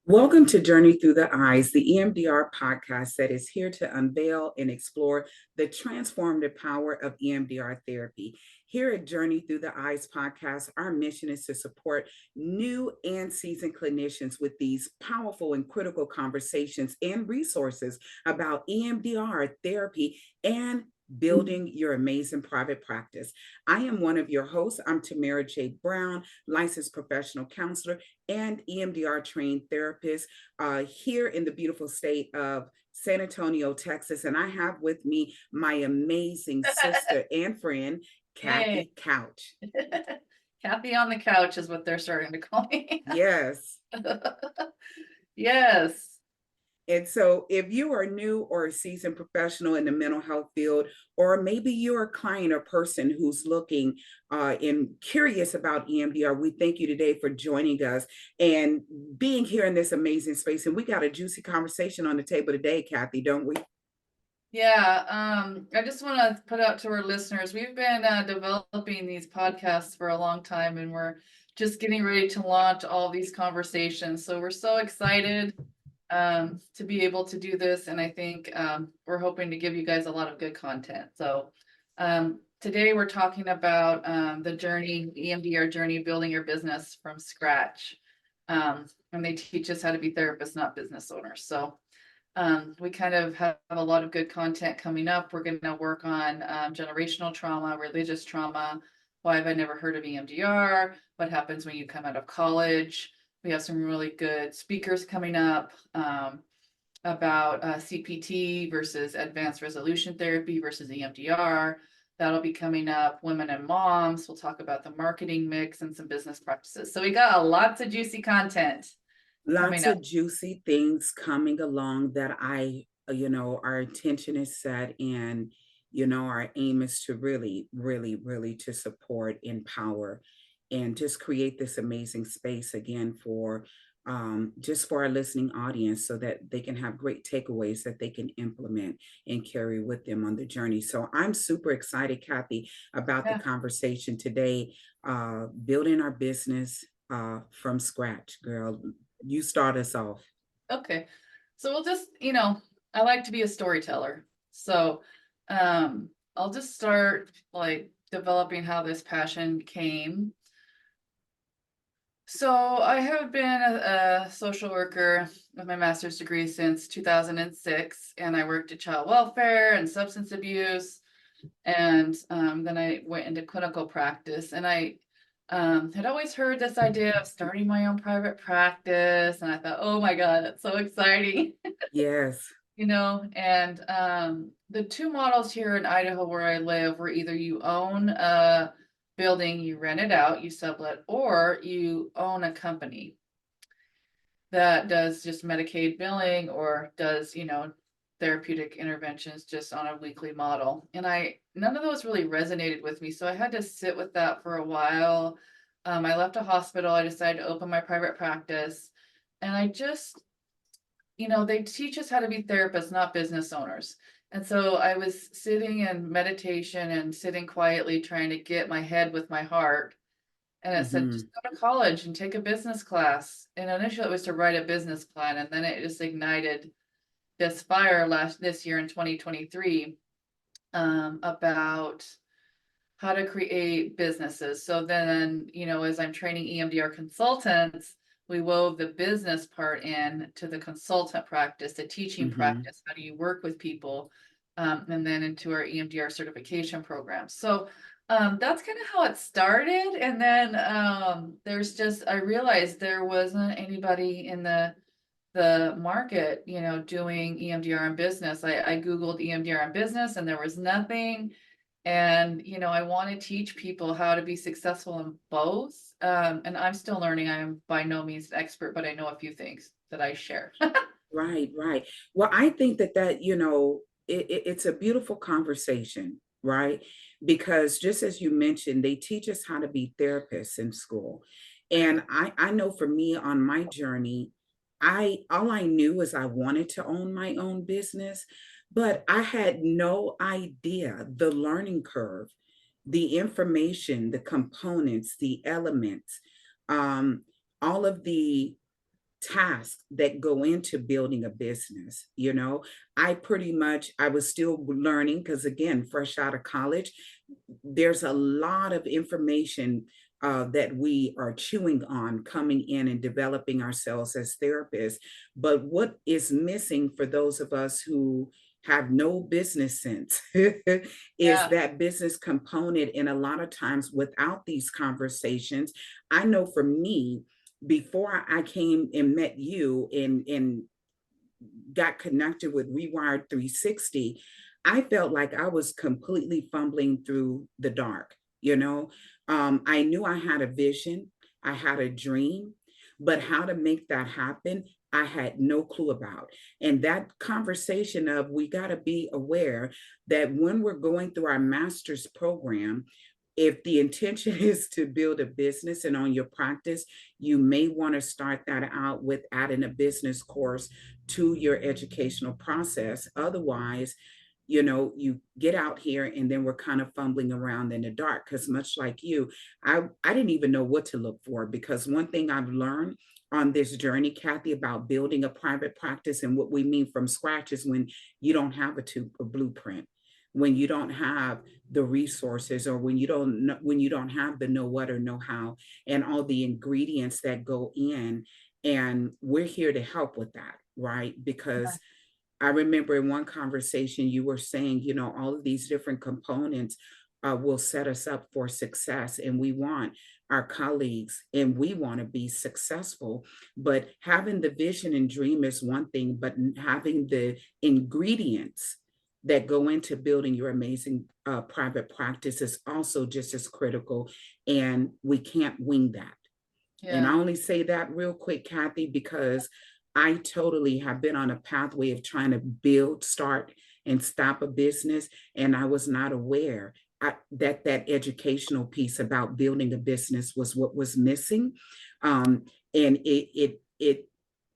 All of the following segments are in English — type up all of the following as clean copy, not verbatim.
Welcome to Journey Through the Eyes, the EMDR podcast that is here to unveil and explore the transformative power of EMDR therapy. Here at Journey Through the Eyes podcast, our mission is to support new and seasoned clinicians with these powerful and critical conversations and resources about EMDR therapy and building your amazing private practice. I am one of your hosts. I'm Tamera J. Brown, licensed professional counselor and EMDR trained therapist here in the beautiful state of San Antonio, Texas. And I have with me my amazing sister and friend, Yay. Kathy Couch. Kathy on the couch is what they're starting to call me. Yes. Yes. And so, if you are new or a seasoned professional in the mental health field, or maybe you're a client or person who's looking and curious about EMDR, we thank you today for joining us and being here in this amazing space. And we got a juicy conversation on the table today, Kathy, don't we? Yeah. I just want to put out to our listeners, we've been developing these podcasts for a long time, and we're just getting ready to launch all these conversations. So we're so excited to be able to do this. And I think we're hoping to give you guys a lot of good content. So today we're talking about the journey, EMDR journey, building your business from scratch. And they teach us how to be therapists, not business owners. So we kind of have a lot of good content coming up. We're going to work on generational trauma, religious trauma. Why have I never heard of EMDR? What happens when you come out of college? We have some really good speakers coming up about CPT versus advanced resolution therapy versus EMDR. That'll be coming up. Women and moms. We'll talk about the marketing mix and some business practices. So we got lots of juicy content coming Lots up. of juicy things coming along that our intention is set and, our aim is to really, really, really to support, empower, and just create this amazing space again for just for our listening audience so that they can have great takeaways that they can implement and carry with them on the journey. So I'm super excited, Kathy, about the Yeah. conversation today, building our business from scratch, girl. You start us off. Okay. So we'll just, I like to be a storyteller. So I'll just start like developing how this passion came. So I have been a social worker with my master's degree since 2006, and I worked at child welfare and substance abuse. And then I went into clinical practice, and I had always heard this idea of starting my own private practice. And I thought, oh my God, that's so exciting. Yes. And the two models here in Idaho where I live were either you own a building, you rent it out, you sublet, or you own a company that does just Medicaid billing or does, therapeutic interventions just on a weekly model. And none of those really resonated with me. So I had to sit with that for a while. I left a hospital. I decided to open my private practice. And I just, they teach us how to be therapists, not business owners. And so I was sitting in meditation and sitting quietly trying to get my head with my heart. And it said, just Mm-hmm. go to college and take a business class. And initially it was to write a business plan. And then it just ignited this fire this year in 2023 about how to create businesses. So then, as I'm training EMDR consultants, we wove the business part in to the consultant practice, the teaching Mm-hmm. practice. How do you work with people? And then into our EMDR certification program. So that's kind of how it started. And then I realized there wasn't anybody in the market, doing EMDR in business. I Googled EMDR in business and there was nothing. And, I want to teach people how to be successful in both. And I'm still learning. I am by no means an expert, but I know a few things that I share. Right, right. Well, I think it's a beautiful conversation, right? Because just as you mentioned, they teach us how to be therapists in school. And I know for me on my journey, all I knew is I wanted to own my own business, but I had no idea the learning curve, the information, the components, the elements, um, all of the tasks that go into building a business. I was still learning because, again, fresh out of college, there's a lot of information that we are chewing on coming in and developing ourselves as therapists. But what is missing for those of us who have no business sense is Yeah. that business component. And a lot of times, without these conversations, I know for me, before I came and met you and got connected with Rewired 360, I felt like I was completely fumbling through the dark. I knew I had a vision, I had a dream, but how to make that happen, I had no clue about. And that conversation of we got to be aware that when we're going through our master's program, if the intention is to build a business and on your practice, you may want to start that out with adding a business course to your educational process. Otherwise, you get out here and then we're kind of fumbling around in the dark. Because much like you, I didn't even know what to look for, because one thing I've learned on this journey, Kathy, about building a private practice and what we mean from scratch is when you don't have a blueprint, when you don't have the resources, or when you don't have the know what or know how and all the ingredients that go in. And we're here to help with that, right? Because I remember in one conversation you were saying, all of these different components will set us up for success. And we want our colleagues and we want to be successful. But having the vision and dream is one thing, but having the ingredients that go into building your amazing private practice is also just as critical. And we can't wing that. And I Yeah. only say that real quick, Kathy, because I totally have been on a pathway of trying to build, start, and stop a business. And I was not aware that educational piece about building a business was what was missing. And it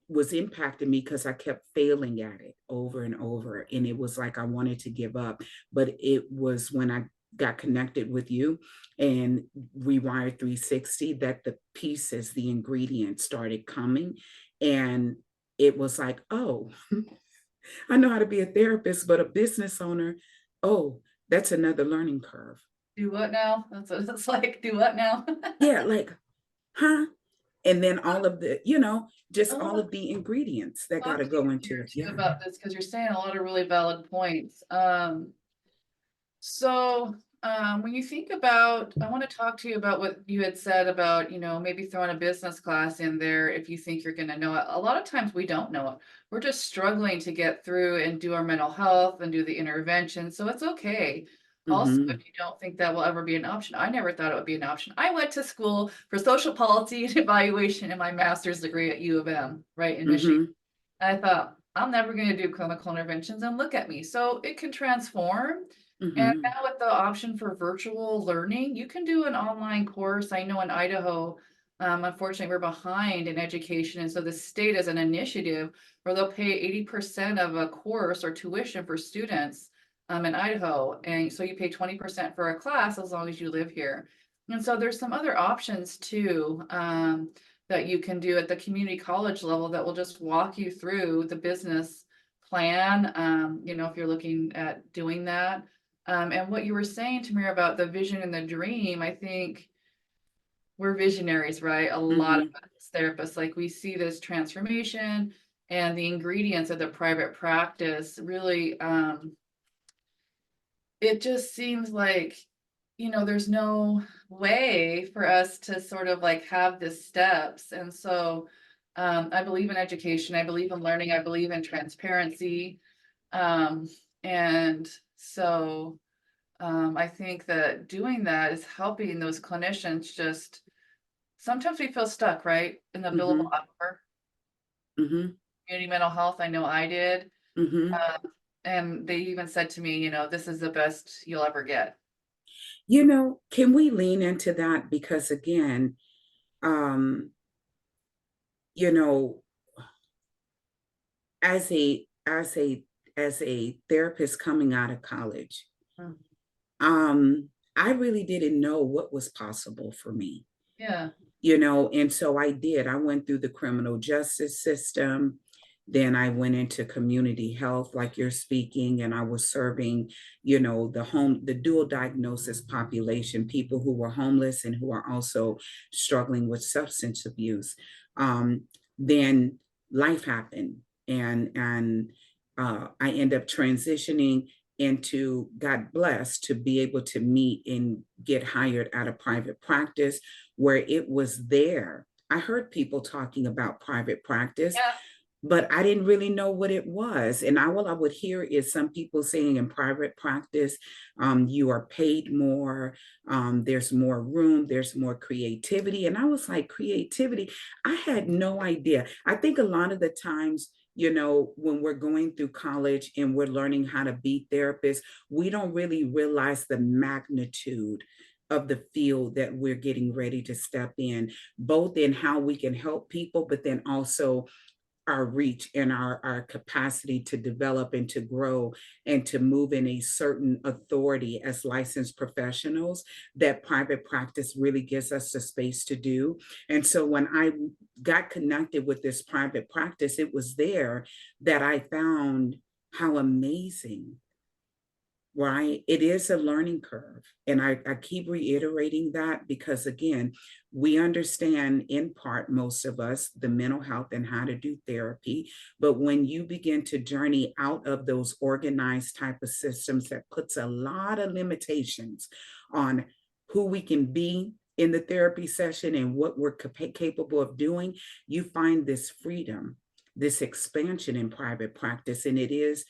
was impacting me because I kept failing at it over and over. And it was like I wanted to give up. But it was when I got connected with you and Rewired 360 that the pieces, the ingredients started coming. And it was like, oh, I know how to be a therapist, but a business owner, oh, that's another learning curve. Do what now? That's what it's like. Do what now? Yeah, like, huh? And then all of the, just I all want of the ingredients that to got talk to to you go into here it. too Yeah. about this because you're saying a lot of really valid points. When you think about, I want to talk to you about what you had said about, maybe throwing a business class in there if you think you're going to know it. A lot of times we don't know it. We're just struggling to get through and do our mental health and do the intervention. So it's okay. Also, if Mm-hmm. you don't think that will ever be an option, I never thought it would be an option. I went to school for social policy and evaluation in my master's degree at U of M, right in Michigan. Mm-hmm. And I thought, I'm never going to do clinical interventions, and look at me. So it can transform. And Mm-hmm. now with the option for virtual learning, you can do an online course. I know in Idaho, unfortunately, we're behind in education. And so the state has an initiative where they'll pay 80% of a course or tuition for students in Idaho. And so you pay 20% for a class as long as you live here. And so there's some other options too that you can do at the community college level that will just walk you through the business plan, if you're looking at doing that. And what you were saying, Tamir, about the vision and the dream, I think we're visionaries, right? A lot of Mm-hmm. us therapists, like we see this transformation and the ingredients of the private practice really, it just seems like, there's no way for us to sort of like have the steps. And so I believe in education, I believe in learning, I believe in transparency. Um, and so I think that doing that is helping those clinicians just sometimes we feel stuck, right? In the billable Mm-hmm. hour, Mm-hmm. community mental health. I know I did. Mm-hmm. Uh, and they even said to me, this is the best you'll ever get. Can we lean into that? Because again, um, you know, as a therapist coming out of college, Mm. um, I really didn't know what was possible for me. Yeah. And so I did. I went through the criminal justice system. Then I went into community health, like you're speaking, and I was serving, the dual diagnosis population, people who were homeless and who are also struggling with substance abuse. Um, then life happened, and I end up transitioning into, got blessed to be able to meet and get hired at a private practice where it was there. I heard people talking about private practice, Yeah. but I didn't really know what it was. And all I would hear is some people saying in private practice, you are paid more, there's more room, there's more creativity. And I was like, creativity? I had no idea. I think a lot of the times, when we're going through college and we're learning how to be therapists, we don't really realize the magnitude of the field that we're getting ready to step in, both in how we can help people, but then also our reach and our capacity to develop and to grow and to move in a certain authority as licensed professionals that private practice really gives us the space to do. And so when I got connected with this private practice, it was there that I found how amazing, right? It is a learning curve. And I keep reiterating that because, again, we understand in part, most of us, the mental health and how to do therapy. But when you begin to journey out of those organized type of systems that puts a lot of limitations on who we can be in the therapy session and what we're capable of doing, you find this freedom, this expansion in private practice. And it is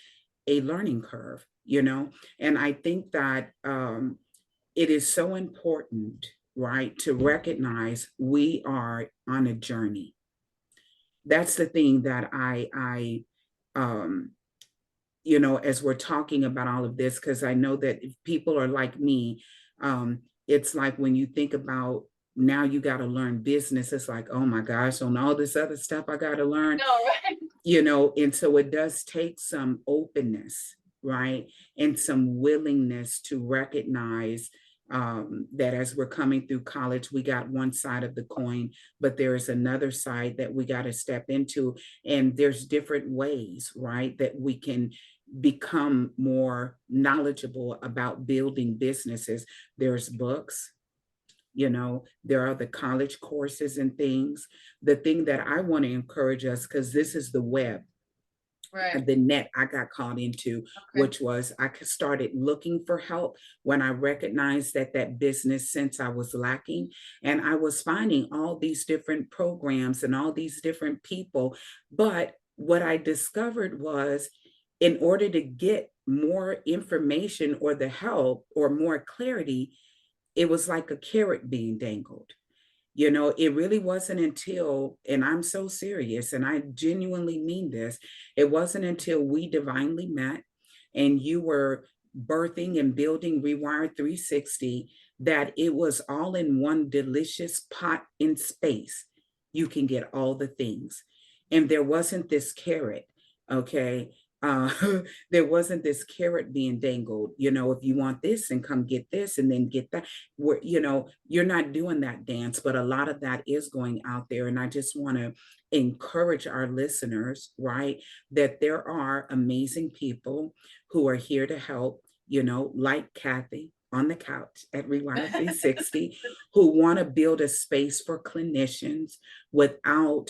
a learning curve. And I think that it is so important, right, to recognize we are on a journey. That's the thing that um, as we're talking about all of this, because I know that if people are like me, it's like when you think about now you got to learn business, it's like, oh my gosh, on all this other stuff I got to learn, No, right? and so it does take some openness, right? And some willingness to recognize that as we're coming through college, we got one side of the coin, but there is another side that we got to step into. And there's different ways, right, that we can become more knowledgeable about building businesses. There's books, there are the college courses and things. The thing that I want to encourage us, because this is the web, Right. the net I got caught into, Okay. which was I started looking for help when I recognized that business sense I was lacking. And I was finding all these different programs and all these different people. But what I discovered was, in order to get more information or the help or more clarity, it was like a carrot being dangled. It really wasn't until, and I'm so serious, and I genuinely mean this, it wasn't until we divinely met and you were birthing and building Rewired 360 that it was all in one delicious pot in space. You can get all the things. And there wasn't this carrot, okay? Uh, there wasn't this carrot being dangled, if you want this and come get this and then get that, where, you're not doing that dance, but a lot of that is going out there. And I just want to encourage our listeners, right, that there are amazing people who are here to help, like Kathy on the couch at Rewired 360, who want to build a space for clinicians without,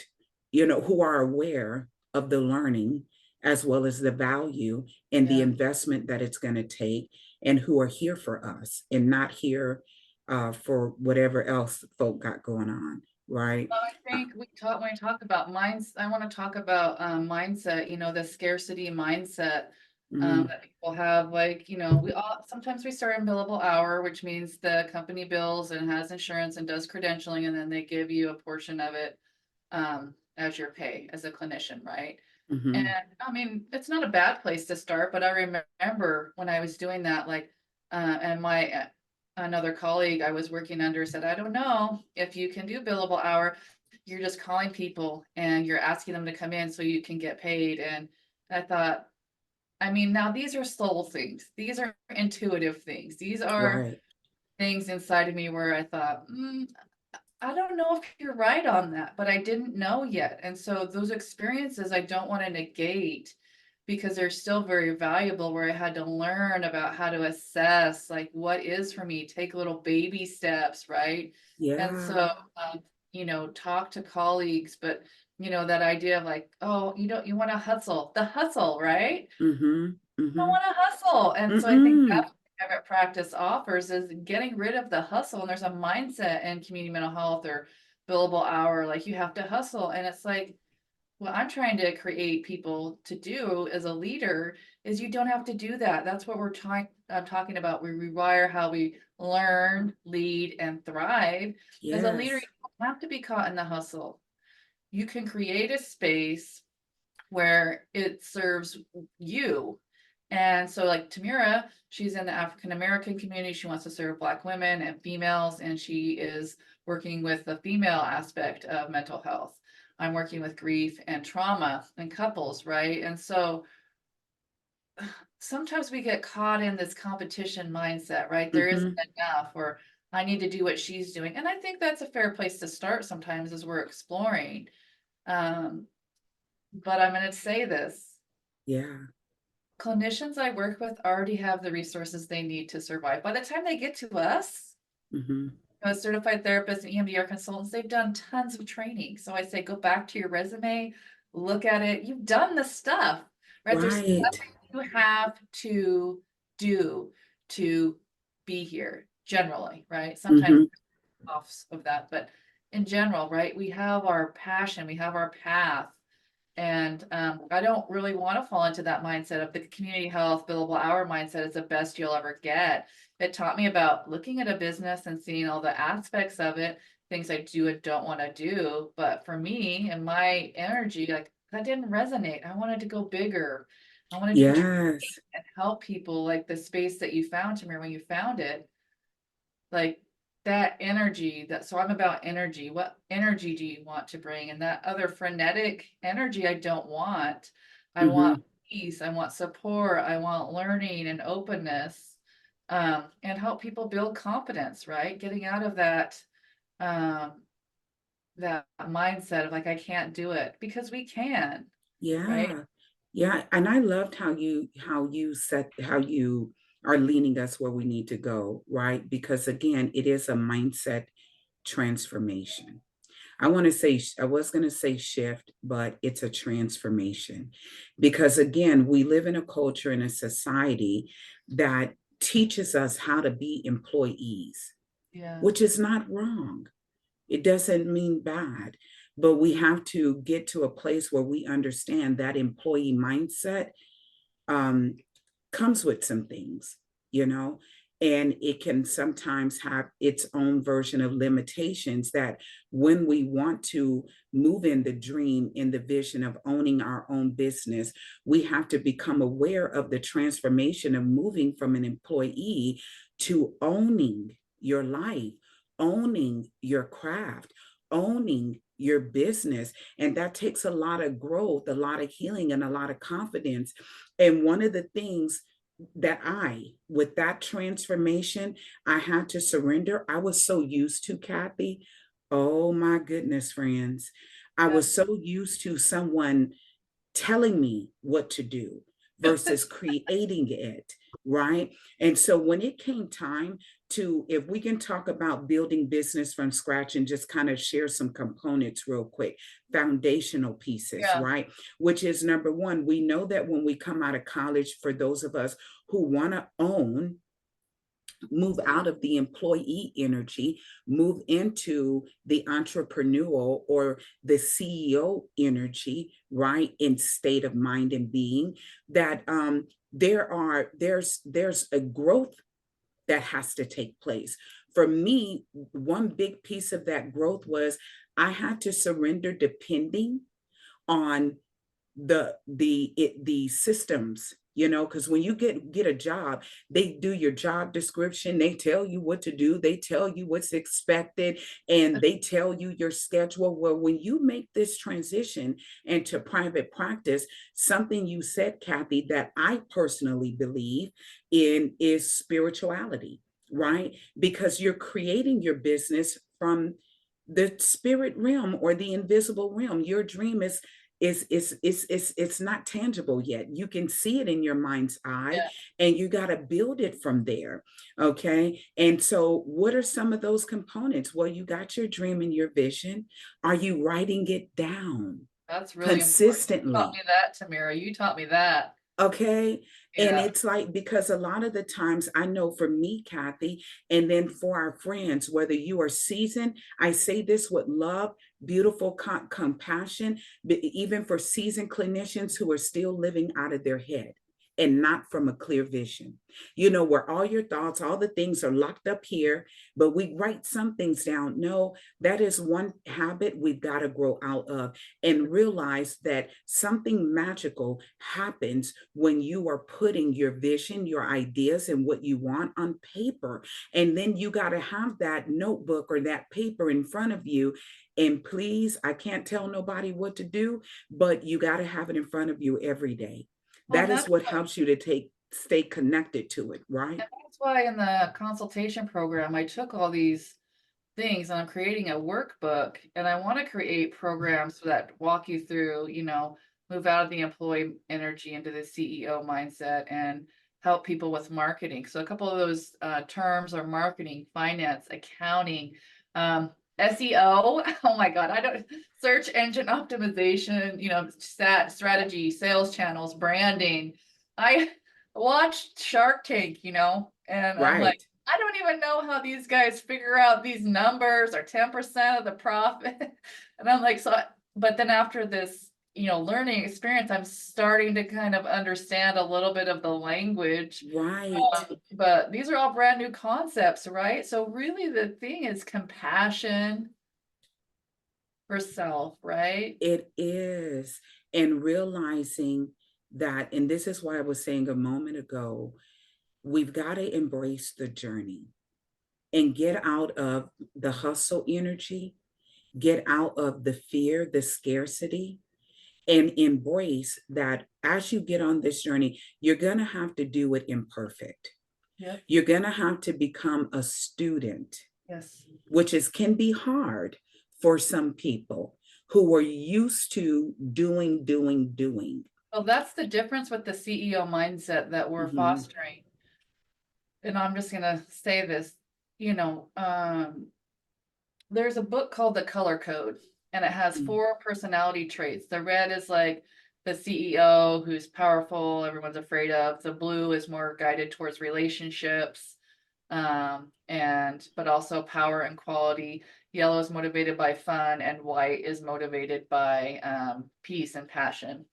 who are aware of the learning as well as the value and the Yeah. investment that it's going to take, and who are here for us and not here for whatever else folk got going on, right? Well, I think when we talk about minds, I want to talk about mindset, the scarcity mindset Mm, that people have. Like, we all sometimes we start in billable hour, which means the company bills and has insurance and does credentialing, and then they give you a portion of it as your pay as a clinician, right? And mhm. I mean, it's not a bad place to start, but I remember when I was doing that, like, and my another colleague I was working under said, I don't know if you can do billable hour. You're just calling people and you're asking them to come in so you can get paid. And I thought, I mean, now these are soul things. These are intuitive things. These are Right. things inside of me where I thought, I don't know if you're right on that, but I didn't know yet. And so those experiences I don't want to negate because they're still very valuable, where I had to learn about how to assess like what is for me, take little baby steps, right? And Yeah. so talk to colleagues, but that idea of like, oh, you want to hustle, the hustle, right? Mm-hmm. Don't Mm-hmm. want to hustle. And so I think Mm-mm. that's what private practice offers, is getting rid of the hustle. And there's a mindset in community mental health or billable hour, like you have to hustle. And it's like, what I'm trying to create people to do as a leader is you don't have to do that. That's what we're talking about. We rewire how we learn, lead, and thrive. As a leader, you Yes. don't have to be caught in the hustle. You can create a space where it serves you. And so like Tamera, she's in the African American community. She wants to serve Black women and females, and she is working with the female aspect of mental health. I'm working with grief and trauma and couples, right? And so sometimes we get caught in this competition mindset, right? There isn't Mm-hmm. enough, or I need to do what she's doing. And I think that's a fair place to start sometimes as we're exploring. Um, but I'm going to say this. Yeah. Clinicians I work with already have the resources they need to survive. By the time they get to us, Mm-hmm. as certified therapists and EMDR consultants, they've done tons of training. So I say, go back to your resume, look at it. You've done the stuff, right? There's Right. nothing you have to do to be here generally, right? Sometimes Mm-hmm. offs of that, but in general, right? We have our passion, we have our path. And I don't really want to fall into that mindset of the community health billable hour mindset is the best you'll ever get. It taught me about looking at a business and seeing all the aspects of it, things I do and don't want to do. But for me and my energy, like that didn't resonate. I wanted to go bigger. I wanted to be trained Yes. and help people, like the space that you found, Tamir, when you found it, like that energy. That so I'm about energy. What energy do you want to bring? And that other frenetic energy I don't want. I Mm-hmm. want peace, I want support, I want learning and openness, and help people build confidence, right? Getting out of um that mindset of like I can't do it, because we can, right? Yeah. Yeah. And I loved how you are leading us where we need to go, right? Because again, it is a mindset transformation. I was going to say shift, but it's a transformation. Because again, we live in a culture and a society that teaches us how to be employees, Yeah. which is not wrong. It doesn't mean bad, but we have to get to a place where we understand that employee mindset um, comes with some things, you know, and it can sometimes have its own version of limitations that when we want to move in the dream, in the vision of owning our own business, we have to become aware of the transformation of moving from an employee to owning your life, owning your craft, owning your business. And that takes a lot of growth, a lot of healing, and a lot of confidence. And one of the things that with that transformation, I had to surrender. I was so used to, Kathy. Oh my goodness, friends. I Yeah. was so used to someone telling me what to do versus creating it, right? And so when it came time to, if we can talk about building business from scratch and just kind of share some components real quick, foundational pieces, Yeah. right? Which is number one, we know that when we come out of college, for those of us who want to own, move out of the employee energy, move into the entrepreneurial or the CEO energy, right? In state of mind and being, that there's a growth that has to take place. For me, one big piece of that growth was I had to surrender depending on the systems, because when you get a job, they do your job description, they tell you what to do, they tell you what's expected, and they tell you your schedule. Well, when you make this transition into private practice, something you said, Kathy, that I personally believe in is spirituality, right? Because you're creating your business from the spirit realm or the invisible realm. Your dream is it's not tangible yet. You can see it in your mind's eye, Yeah. and you got to build it from there. Okay. And so what are some of those components? Well, you got your dream and your vision. Are you writing it down That's really important. You taught me consistently? that, Tamera. You taught me that. Okay. And Yeah. it's like, because a lot of the times I know for me, Kathy, and then for our friends, whether you are seasoned, I say this with love, beautiful compassion, but even for seasoned clinicians who are still living out of their head and not from a clear vision. You know, where all your thoughts, all the things are locked up here, but we write some things down. No, that is one habit we've got to grow out of and realize that something magical happens when you are putting your vision, your ideas, and what you want on paper. And then you got to have that notebook or that paper in front of you. And please, I can't tell nobody what to do, but you got to have it in front of you every day. Well, That is what helps you to stay connected to it, right? that's why in the consultation program, I took all these things and I'm creating a workbook, and I want to create programs that walk you through, move out of the employee energy into the CEO mindset and help people with marketing. So a couple of those terms are marketing, finance, accounting, SEO. Oh my God, I don't search engine optimization, strategy, sales channels, branding. I watched Shark Tank, and I'm like, Right. I don't even know how these guys figure out these numbers or 10% of the profit. And I'm like, but then after this, learning experience, I'm starting to kind of understand a little bit of the language. Right. But these are all brand new concepts, right? So really the thing is compassion for self, right? It is. And realizing that, and this is why I was saying a moment ago, we've got to embrace the journey and get out of the hustle energy, get out of the fear, the scarcity, and embrace that as you get on this journey, you're going to have to do it imperfect. Yep. You're going to have to become a student, Yes. which can be hard for some people who are used to doing. Well, that's the difference with the CEO mindset that we're Mhm. fostering. And I'm just gonna say this, you know, um, there's a book called The Color Code, and it has Mm. 4 personality traits. The red is like the CEO who's powerful, everyone's afraid of. The blue is more guided towards relationships, and but also power and quality. Yellow is motivated by fun, and white is motivated by peace and passion.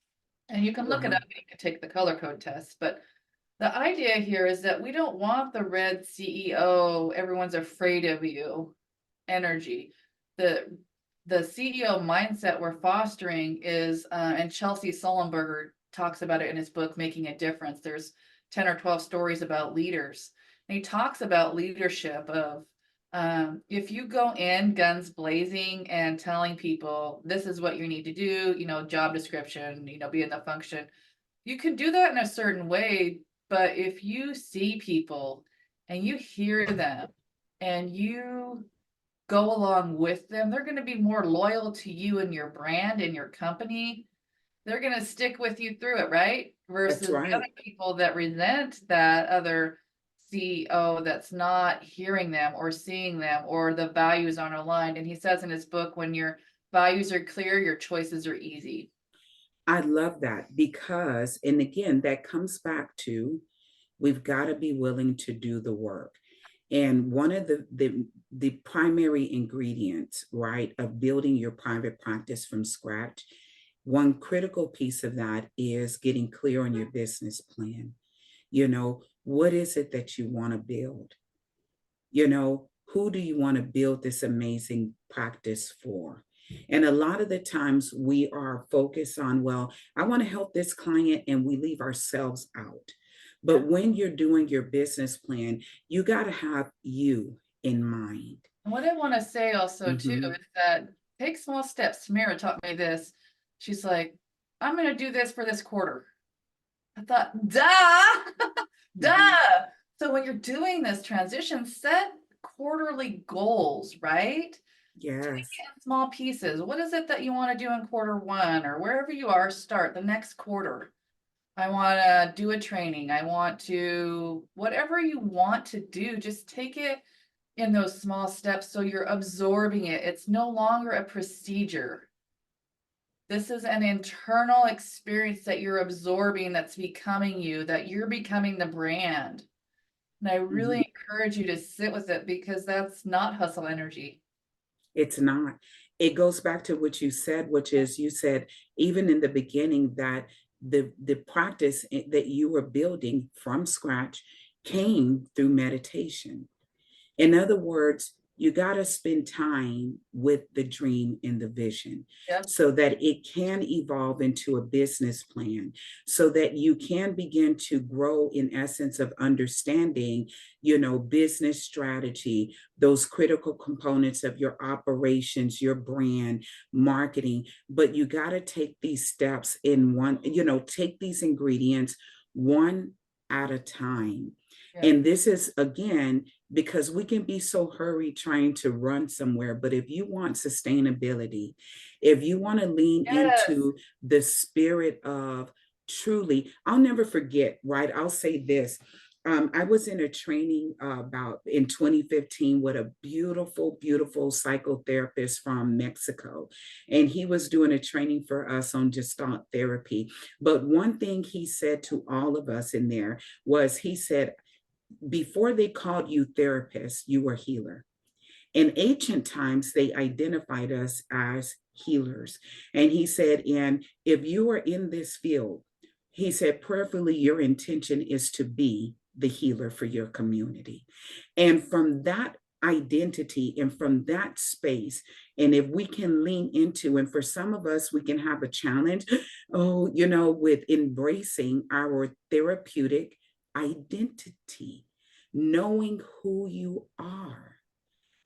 And you can look it Wow. up, you can take the color code test, but the idea here is that we don't want the red CEO, everyone's afraid of you energy. The the CEO mindset we're fostering is, and Chelsea Sullenberger talks about it in his book, Making a Difference. There's 10 or 12 stories about leaders. And he talks about leadership of if you go in guns blazing and telling people this is what you need to do, job description, be in the function, you can do that in a certain way. But if you see people and you hear them and you go along with them, they're going to be more loyal to you and your brand and your company. They're going to stick with you through it, right? That's Versus the other right. people that resent that other CEO that's not hearing them or seeing them, or the values aren't aligned. And he says in his book, when your values are clear, your choices are easy. I love that because, and again, that comes back to we've got to be willing to do the work. And one of the primary ingredients, right, of building your private practice from scratch, one critical piece of that is getting clear on your business plan. What is it that you want to build? Who do you want to build this amazing practice for? And a lot of the times we are focused on, well, I want to help this client, and we leave ourselves out. Yeah. But when you're doing your business plan, you got to have you in mind. And what I want to say also too Mhm. is that take small steps. Tamara taught me this. She's like, I'm going to do this for this quarter. I thought, duh, Mhm. duh. So when you're doing this transition, set quarterly goals, right? Yes. in small pieces. What is it that you want to do in quarter one, or wherever you are, start the next quarter? I want to do a training. I want to, whatever you want to do, just take it in those small steps so you're absorbing it. It's no longer a procedure. This is an internal experience that you're absorbing, that's becoming you, that you're becoming the brand. And I really encourage you to sit with it, because that's not hustle energy. It's not. It goes back to what you said, which is you said even in the beginning that the practice that you were building from scratch came through meditation. In other words, you got to spend time with the dream and the vision Yep. so that it can evolve into a business plan, so that you can begin to grow in essence of understanding, business strategy, those critical components of your operations, your brand, marketing. But you got to take these steps in one, take these ingredients one at a time. Yep. And this is, again, because we can be so hurried trying to run somewhere. But if you want sustainability, if you want to lean Yes. into the spirit of truly, I'll never forget, right? I'll say this. I was in a training about in 2015 with a beautiful, beautiful psychotherapist from Mexico. And he was doing a training for us on Gestalt therapy. But one thing he said to all of us in there was, he said, before they called you therapists, you were healer. In ancient times, they identified us as healers. And he said, and if you are in this field, he said, prayerfully, your intention is to be the healer for your community. And from that identity and from that space, and if we can lean into, and for some of us, we can have a challenge, with embracing our therapeutic identity, knowing who you are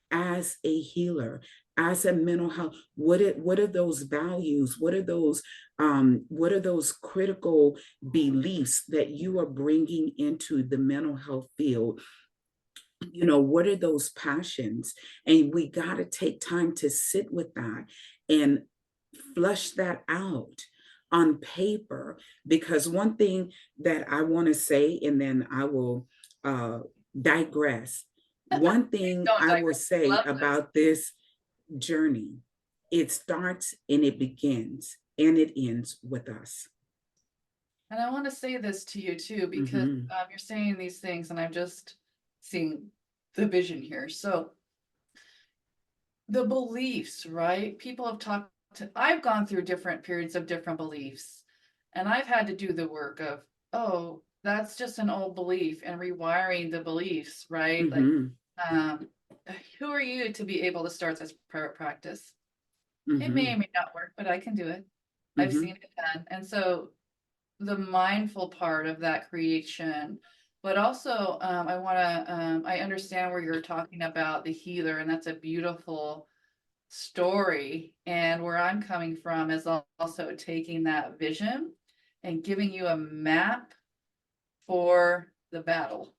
as a healer, as a mental health. What are those values? What are those critical beliefs that you are bringing into the mental health field? What are those passions? And we got to take time to sit with that and flush that out on paper. Because one thing that I want to say, and then I will digress. One thing Don't I will digress. say Love this. about this journey, it starts and it begins and it ends with us. And I want to say this to you too, because you're saying these things and I'm just seeing the vision here. So the beliefs, right? People have talked to, I've gone through different periods of different beliefs, and I've had to do the work of, oh, that's just an old belief, and rewiring the beliefs, right? Like, who are you to be able to start this private practice? It may or may not work, but I can do it. I've seen it done. And so the mindful part of that creation, but also I understand where you're talking about the healer, and that's a beautiful story. And where I'm coming from is also taking that vision and giving you a map for the battle.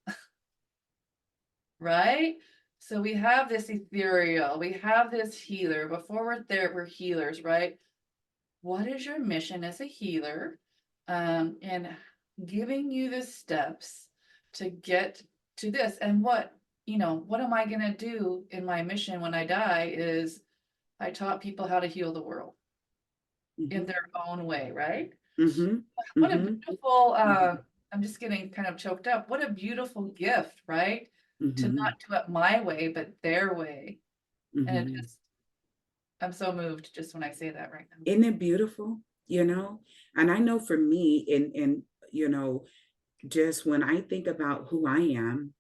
Right? So we have this ethereal, we have this healer. Before we're there, we're healers, right? What is your mission as a healer? And giving you the steps to get to this. And what am I going to do in my mission when I die is I taught people how to heal the world in their own way, right? What a beautiful, I'm just getting kind of choked up. What a beautiful gift, right? To not do it my way, but their way. And I'm so moved just when I say that right now. Isn't it beautiful? And I know for me, and just when I think about who I am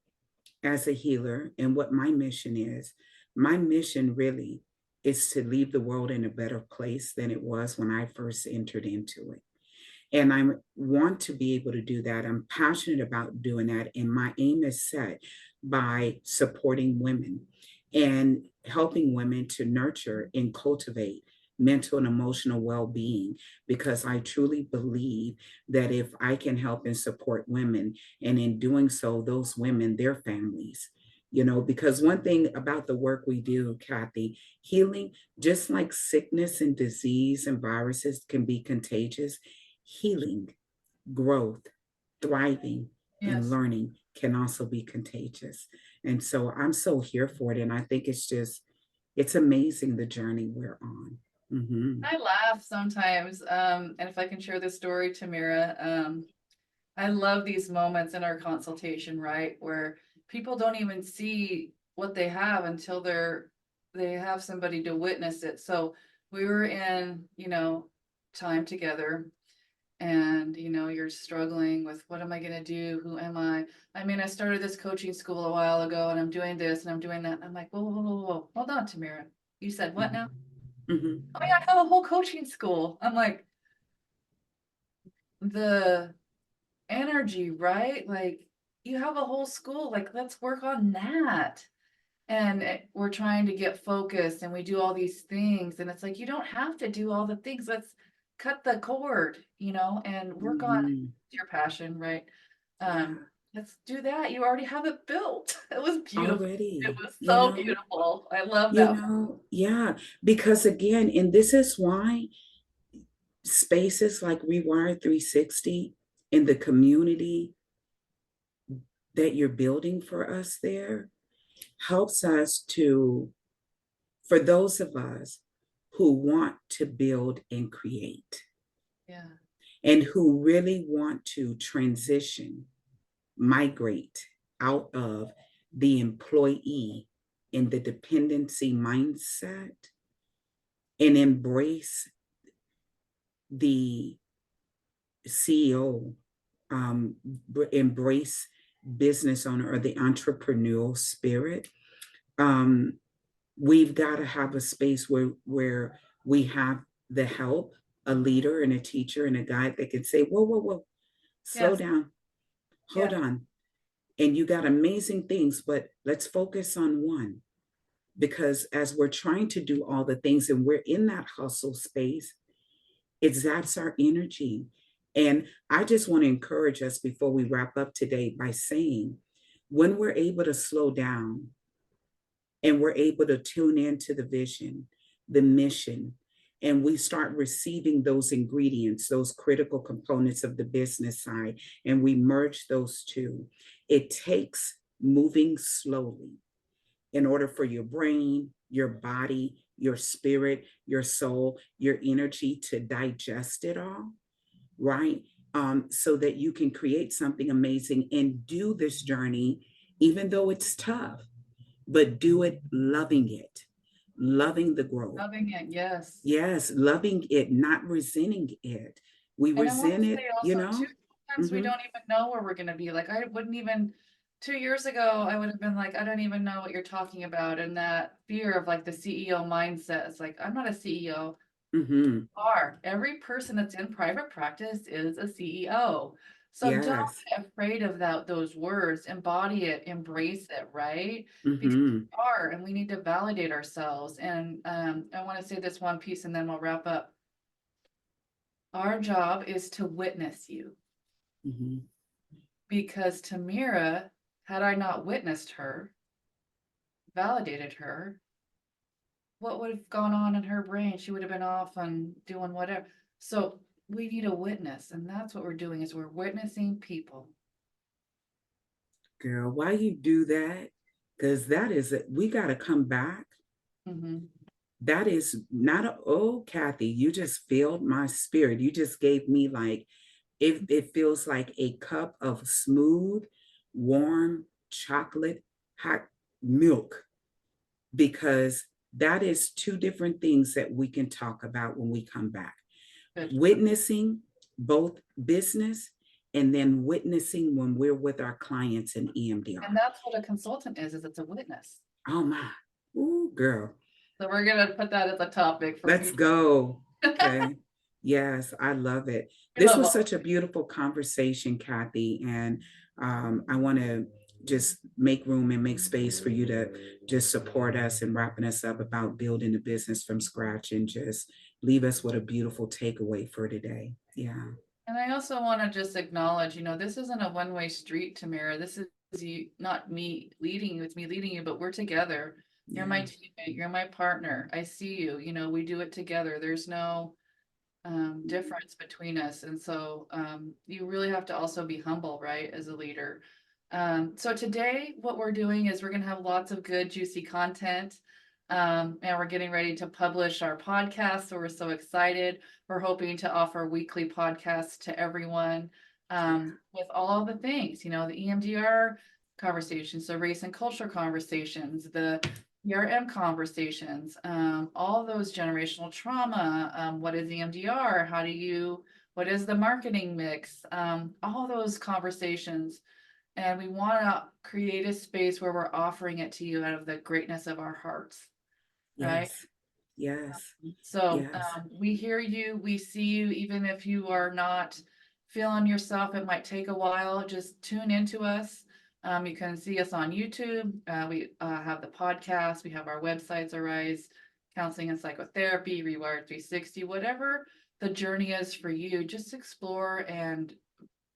as a healer and what my mission really is to leave the world in a better place than it was when I first entered into it. And I want to be able to do that. I'm passionate about doing that. And my aim is set by supporting women and helping women to nurture and cultivate mental and emotional well-being, because I truly believe that if I can help and support women, and in doing so, those women, their families, because one thing about the work we do, Kathy, healing, just like sickness and disease and viruses can be contagious, healing, growth, thriving, and Yes. learning can also be contagious. And so I'm so here for it. And I think it's amazing the journey we're on. Mm-hmm. I laugh sometimes, and if I can share this story, Tamera, I love these moments in our consultation, right, where people don't even see what they have until they have somebody to witness it. So we were in, time together, and you're struggling with, what am I going to do? Who am I? I mean, I started this coaching school a while ago, and I'm doing this and I'm doing that. And I'm like, whoa, whoa, whoa, whoa, hold on, Tamera. You said what now? Mm-hmm. Oh yeah, I have a whole coaching school. I'm like, the energy, right? Like, you have a whole school, like, let's work on that. And we're trying to get focused and we do all these things. And it's like, you don't have to do all the things. Let's cut the cord, and work on Mm-hmm. your passion, right? Yeah, Let's do that. You already have it built. It was beautiful. It already, was so beautiful. I love that. yeah, because again, and this is why spaces like Rewire 360 in the community that you're building for us there helps us for those of us who want to build and create Yeah. and who really want to transition, migrate out of the employee in the dependency mindset and embrace the CEO, embrace business owner or the entrepreneurial spirit. Um, we've got to have a space where we have the help, a leader and a teacher and a guide that can say, whoa, whoa, whoa, slow Yes. down, hold Yeah. on. And you got amazing things, but let's focus on one. Because as we're trying to do all the things and we're in that hustle space, it zaps our energy. And I just want to encourage us before we wrap up today by saying, when we're able to slow down and we're able to tune into the vision, the mission, and we start receiving those ingredients, those critical components of the business side, and we merge those two, it takes moving slowly in order for your brain, your body, your spirit, your soul, your energy to digest it all, right? So that you can create something amazing and do this journey, even though it's tough, but do it loving the growth. Loving it. Yes. Yes, loving it, not resenting it. We And I want to resent say it, also too, sometimes we Mm-hmm. don't even know where we're going to be. Like, I wouldn't even 2 years ago, I would have been like, I don't even know what you're talking about. And that fear of like the CEO mindset is like, I'm not a CEO. Mm-hmm. Every person that's in private practice is a CEO. So don't Yes. get afraid of those words, embody it, embrace it, right? Because Mm-hmm. we are, and we need to validate ourselves. And I want to say this one piece and then we'll wrap up. Our job is to witness you, Mm-hmm. because Tamera, had I not witnessed her, validated her, what would have gone on in her brain? She would have been off and doing whatever. So we need a witness, and that's what we're doing, is we're witnessing people. Girl, why you do that? Because that is it. We got to come back. Mm-hmm. That is not oh, Kathy, you just filled my spirit. You just gave me like, it feels like a cup of smooth, warm chocolate, hot milk, because that is two different things that we can talk about when we come back. Good. Witnessing both business and then witnessing when we're with our clients in EMDR. And that's what a consultant is it's a witness. Oh my, ooh, girl. So we're gonna put that as a topic for Let's future. go. Okay. Yes, I love it. We This love was all. such a beautiful conversation, Kathy. And I want to just make room and make space for you to just support us and wrapping us up about building a business from scratch and just leave us with a beautiful takeaway for today. Yeah. And I also want to just acknowledge, this isn't a one-way street, Tamera. This is you, not me leading you, it's me leading you, but we're together. You're my teammate, you're my partner. I see you, you know, we do it together. There's no difference between us. And so you really have to also be humble, right, as a leader. So today what we're doing is we're going to have lots of good, juicy content. And we're getting ready to publish our podcast. So we're so excited. We're hoping to offer weekly podcasts to everyone with all the things, you know, the EMDR conversations, the race and culture conversations, the ERM conversations, all those generational trauma, what is EMDR? What is the marketing mix? All those conversations. And we want to create a space where we're offering it to you out of the greatness of our hearts, right? Yes. Yes. So Yes. we hear you, we see you, even if you are not feeling yourself, it might take a while, just tune into us. You can see us on YouTube. We have the podcast, we have our websites, Arise Counseling and Psychotherapy, Rewired 360, whatever the journey is for you, just explore. And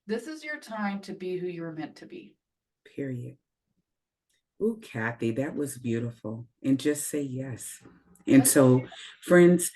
this is your time to be who you're meant to be. Period. Oh, Kathy, that was beautiful. And just say yes. And so, friends,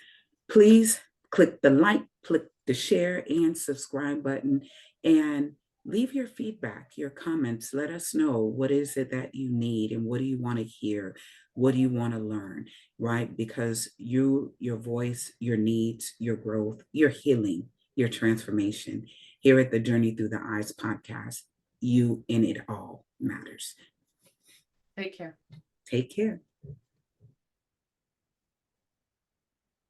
please click the like, click the share and subscribe button, and leave your feedback, your comments. Let us know, what is it that you need and what do you want to hear? What do you want to learn, right? Because your voice, your needs, your growth, your healing, your transformation here at the Journey Through the Eyes podcast, you in it all matters. Take care. Take care.